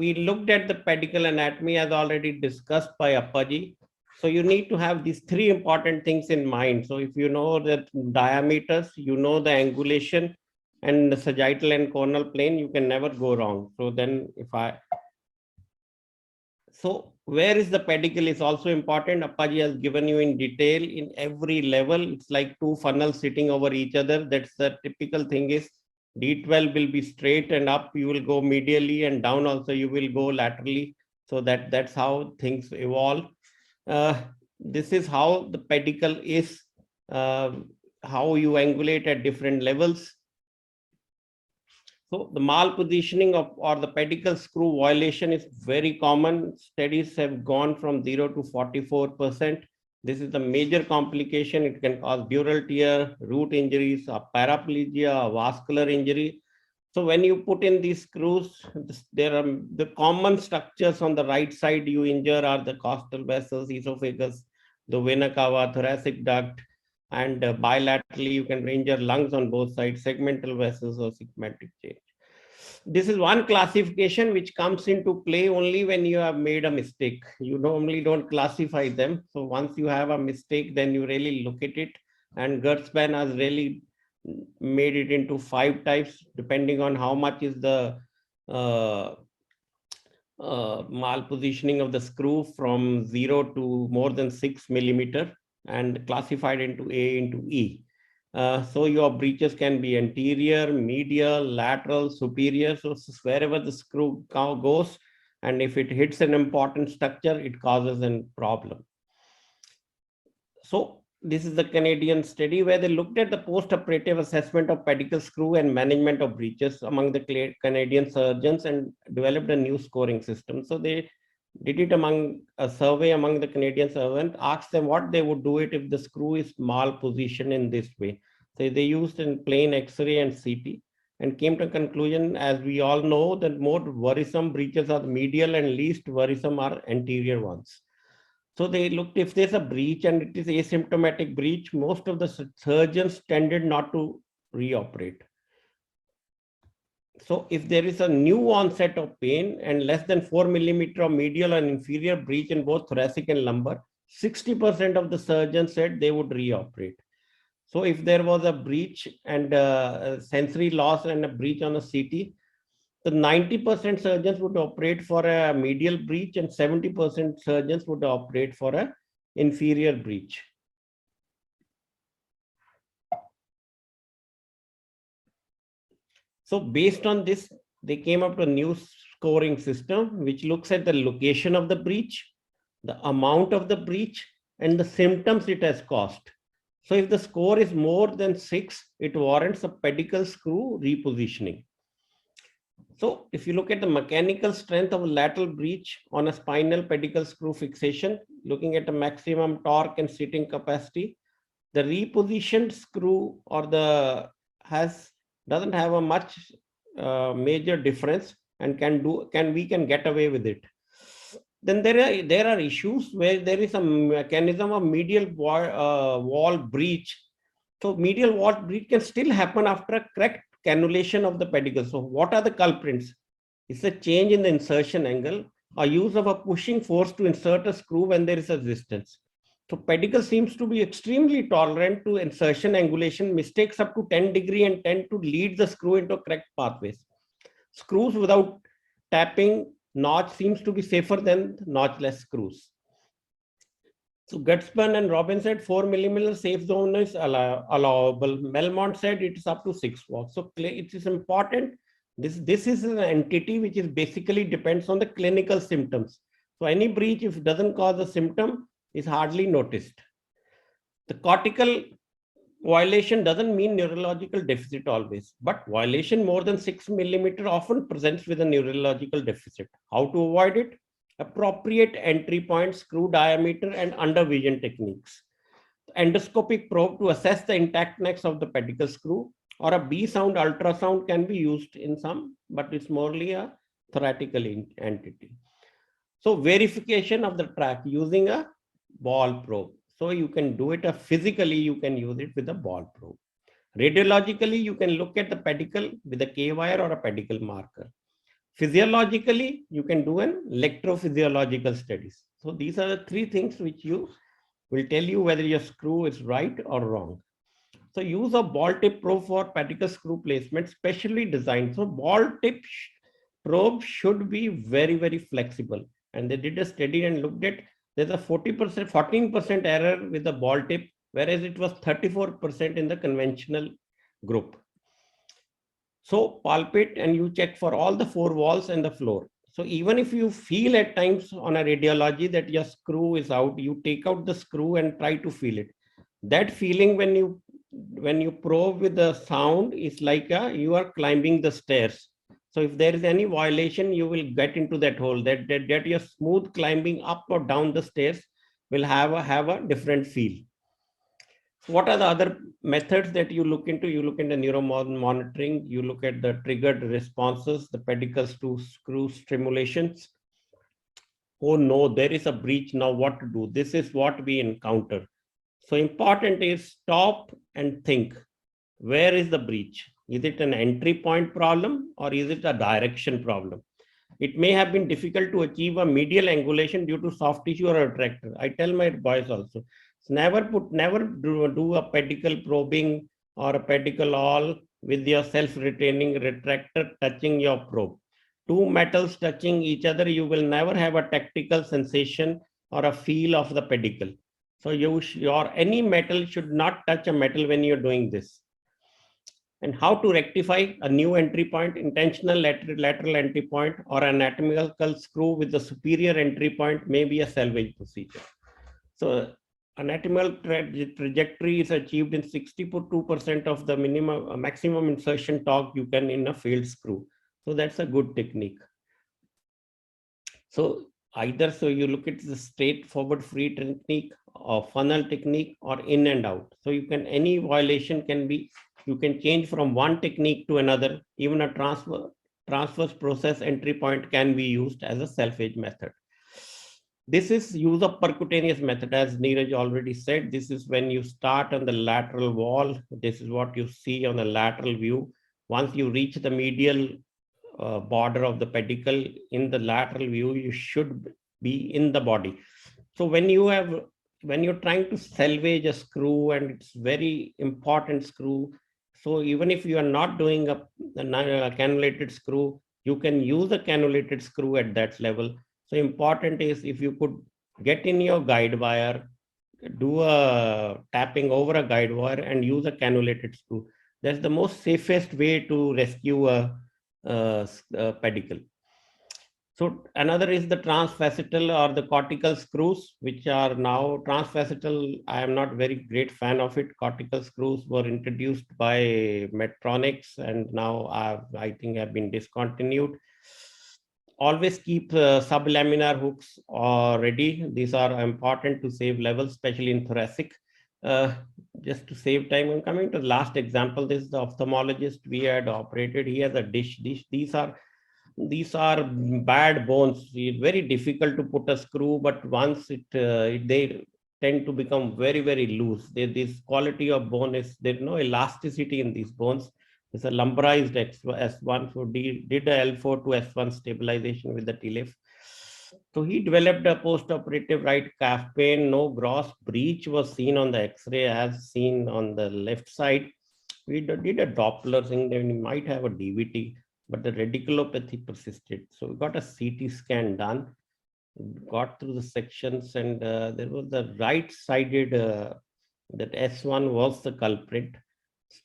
we looked at the pedicle anatomy as already discussed by Appaji. So you need to have these three important things in mind. So if you know the diameters, you know the angulation and the sagittal and coronal plane, you can never go wrong. So then so where is the pedicle is also important. Appaji has given you in detail in every level. It's like two funnels sitting over each other. That's the typical thing is D12 will be straight and up. You will go medially, and down also you will go laterally. So that's how things evolve. This is how the pedicle is, how you angulate at different levels. So the malpositioning of or the pedicle screw violation is very common. Studies have gone from 0 to 44%. This is the major complication. It can cause dural tear, root injuries, a paraplegia, a vascular injury. So when you put in these screws, there are the common structures on the right side you injure are the costal vessels, esophagus, the vena cava, thoracic duct, and bilaterally you can injure lungs on both sides, segmental vessels or segmentic change. This is one classification which comes into play only when you have made a mistake. You normally don't classify them. So once you have a mistake, then you really look at it. And Gertzmann has really made it into 5 types, depending on how much is the malpositioning of the screw from 0 to more than 6 millimeter, and classified into A into E. So your breaches can be anterior, medial, lateral, superior. So wherever the screw goes, and if it hits an important structure, it causes a problem. So this is the Canadian study where they looked at the post-operative assessment of pedicle screw and management of breaches among the Canadian surgeons and developed a new scoring system. So they did it among a survey among the Canadian surgeons, asked them what they would do it if the screw is malpositioned in this way. So they used in plain X-ray and CT and came to a conclusion, as we all know, that more worrisome breaches are the medial and least worrisome are anterior ones. So they looked if there's a breach and it is asymptomatic breach, most of the surgeons tended not to reoperate. So if there is a new onset of pain and less than 4 millimeter of medial and inferior breach in both thoracic and lumbar, 60% of the surgeons said they would reoperate. So if there was a breach and sensory loss and a breach on a CT, the 90% surgeons would operate for a medial breach and 70% surgeons would operate for an inferior breach. So based on this, they came up with a new scoring system, which looks at the location of the breach, the amount of the breach, and the symptoms it has caused. So if the score is more than 6, it warrants a pedicle screw repositioning. So if you look at the mechanical strength of a lateral breach on a spinal pedicle screw fixation, looking at the maximum torque and seating capacity, the repositioned screw or doesn't have a much major difference and we can get away with it. Then there are issues where there is a mechanism of medial wall breach. So medial wall breach can still happen after a correct cannulation of the pedicle. So what are the culprits? It's a change in the insertion angle or use of a pushing force to insert a screw when there is a resistance. So pedicle seems to be extremely tolerant to insertion angulation mistakes up to 10 degree and tend to lead the screw into correct pathways. Screws without tapping notch seems to be safer than notchless screws. So Gutsman and Robin said 4 millimeter safe zone is allowable. Melmont said it is up to 6 watts. So it is important. This is an entity which is basically depends on the clinical symptoms. So any breach, if it doesn't cause a symptom, is hardly noticed. The cortical violation doesn't mean neurological deficit always, but violation more than 6 millimeter often presents with a neurological deficit. How to avoid it? Appropriate entry point, screw diameter, and undervision techniques. Endoscopic probe to assess the intactness of the pedicle screw, or a B-sound ultrasound can be used in some, but it's morely a theoretical entity. So verification of the track using a ball probe. So you can do it physically, you can use it with a ball probe. Radiologically, you can look at the pedicle with a K-wire or a pedicle marker. Physiologically, you can do an electrophysiological studies. So these are the three things which you will tell you whether your screw is right or wrong. So use a ball tip probe for pedicle screw placement, specially designed. So ball tip probe should be very, very flexible. And they did a study and looked at, there's a 40%, 14% error with the ball tip, whereas it was 34% in the conventional group. So palpate and you check for all the four walls and the floor. So even if you feel at times on a radiology that your screw is out, you take out the screw and try to feel it. That feeling when you probe with the sound is like you are climbing the stairs. So if there is any violation, you will get into that hole. That your smooth climbing up or down the stairs will have a different feel. What are the other methods that you look into? You look into neuromonitoring, you look at the triggered responses, the pedicles to screw stimulations. Oh no, there is a breach, now what to do? This is what we encounter. So important is stop and think, where is the breach? Is it an entry point problem or is it a direction problem? It may have been difficult to achieve a medial angulation due to soft tissue or a retractor. I tell my boys also, never do a pedicle probing or a pedicle all with your self-retaining retractor touching your probe. Two metals touching each other, you will never have a tactical sensation or a feel of the pedicle. So any metal should not touch a metal when you're doing this. And how to rectify a new entry point, intentional lateral entry point, or anatomical screw with the superior entry point may be a salvage procedure. So anatomical trajectory is achieved in 62% of the maximum insertion torque you can in a failed screw. So that's a good technique. So you look at the straightforward free technique or funnel technique or in and out. So any violation can be, you can change from one technique to another. Even a transverse process entry point can be used as a salvage method. This is use of percutaneous method. As Neeraj already said, this is when you start on the lateral wall. This is what you see on the lateral view. Once you reach the medial border of the pedicle in the lateral view, you should be in the body. So when you're trying to salvage a screw, and it's very important screw, so even if you are not doing a cannulated screw, you can use a cannulated screw at that level. So important is if you could get in your guide wire, do a tapping over a guide wire and use a cannulated screw. That's the most safest way to rescue a pedicle. So another is the transfacetal or the cortical screws, which are now transfacetal. I am not very great fan of it. Cortical screws were introduced by Medtronics and now I think have been discontinued. Always keep sublaminar hooks ready. These are important to save levels, especially in thoracic. Just to save time, I'm coming to the last example. This is the ophthalmologist we had operated. He has a dish. These are bad bones. It's very difficult to put a screw, but once they tend to become very, very loose. This quality of bone there's no elasticity in these bones. It's a lumbarized S1, so did a L4 to S1 stabilization with the TLIF. So he developed a post-operative right calf pain. No gross breach was seen on the X-ray as seen on the left side. We did a Doppler thing, then we might have a DVT, but the radiculopathy persisted. So we got a CT scan done, got through the sections, and there was the right-sided, that S1 was the culprit.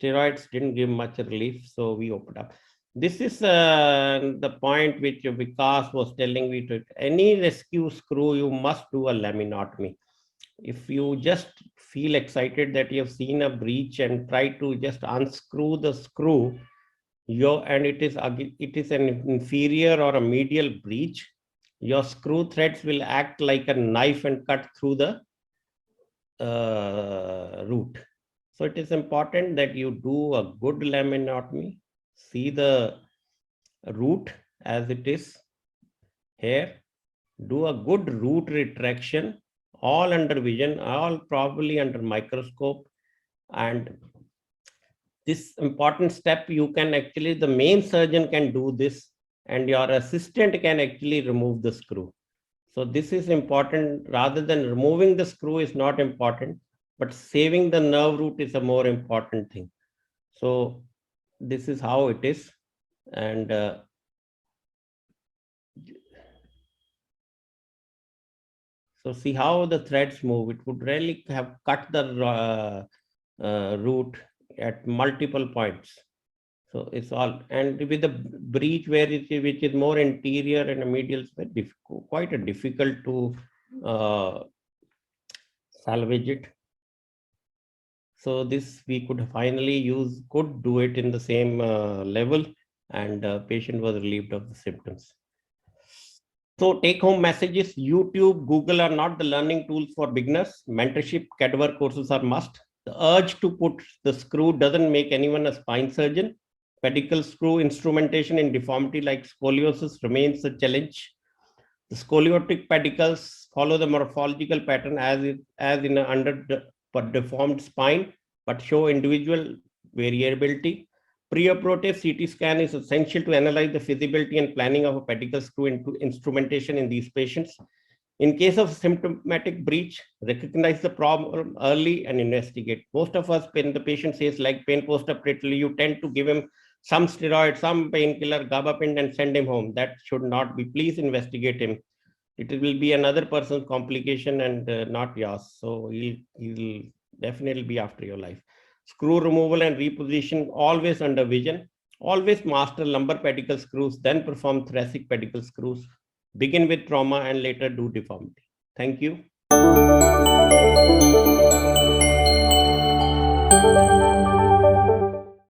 Steroids didn't give much relief, so we opened up. This is the point which Vikas was telling me. To any rescue screw, you must do a laminotomy. If you just feel excited that you have seen a breach and try to just unscrew the screw, and it is an inferior or a medial breach, your screw threads will act like a knife and cut through the root. So it is important that you do a good laminotomy, see the root as it is here, do a good root retraction, all under vision, all probably under microscope. And this important step, you can actually, the main surgeon can do this, and your assistant can actually remove the screw. So this is important. Rather than removing the screw is not important, but saving the nerve root is a more important thing. So this is how it is. And so see how the threads move. It would really have cut the root at multiple points. So it's all, and with the breach which is more interior and a medial, it's very difficult, quite a difficult to salvage it. So this we could finally could do it in the same level, and patient was relieved of the symptoms. So take home messages: YouTube, Google are not the learning tools for beginners. Mentorship, cadaver courses are must. The urge to put the screw doesn't make anyone a spine surgeon. Pedicle screw instrumentation in deformity like scoliosis remains a challenge. The scoliotic pedicles follow the morphological pattern as in an deformed spine, but show individual variability. Preoperative CT scan is essential to analyze the feasibility and planning of a pedicle screw instrumentation in these patients. In case of symptomatic breach, recognize the problem early and investigate. Most of us, when the patient says like pain post-operatively, you tend to give him some steroid, some painkiller, gabapentin, and send him home. That should not be. Please investigate him. It will be another person's complication and not yours. So he'll definitely be after your life. Screw removal and reposition always under vision. Always master lumbar pedicle screws, then perform thoracic pedicle screws. Begin with trauma and later do deformity. Thank you.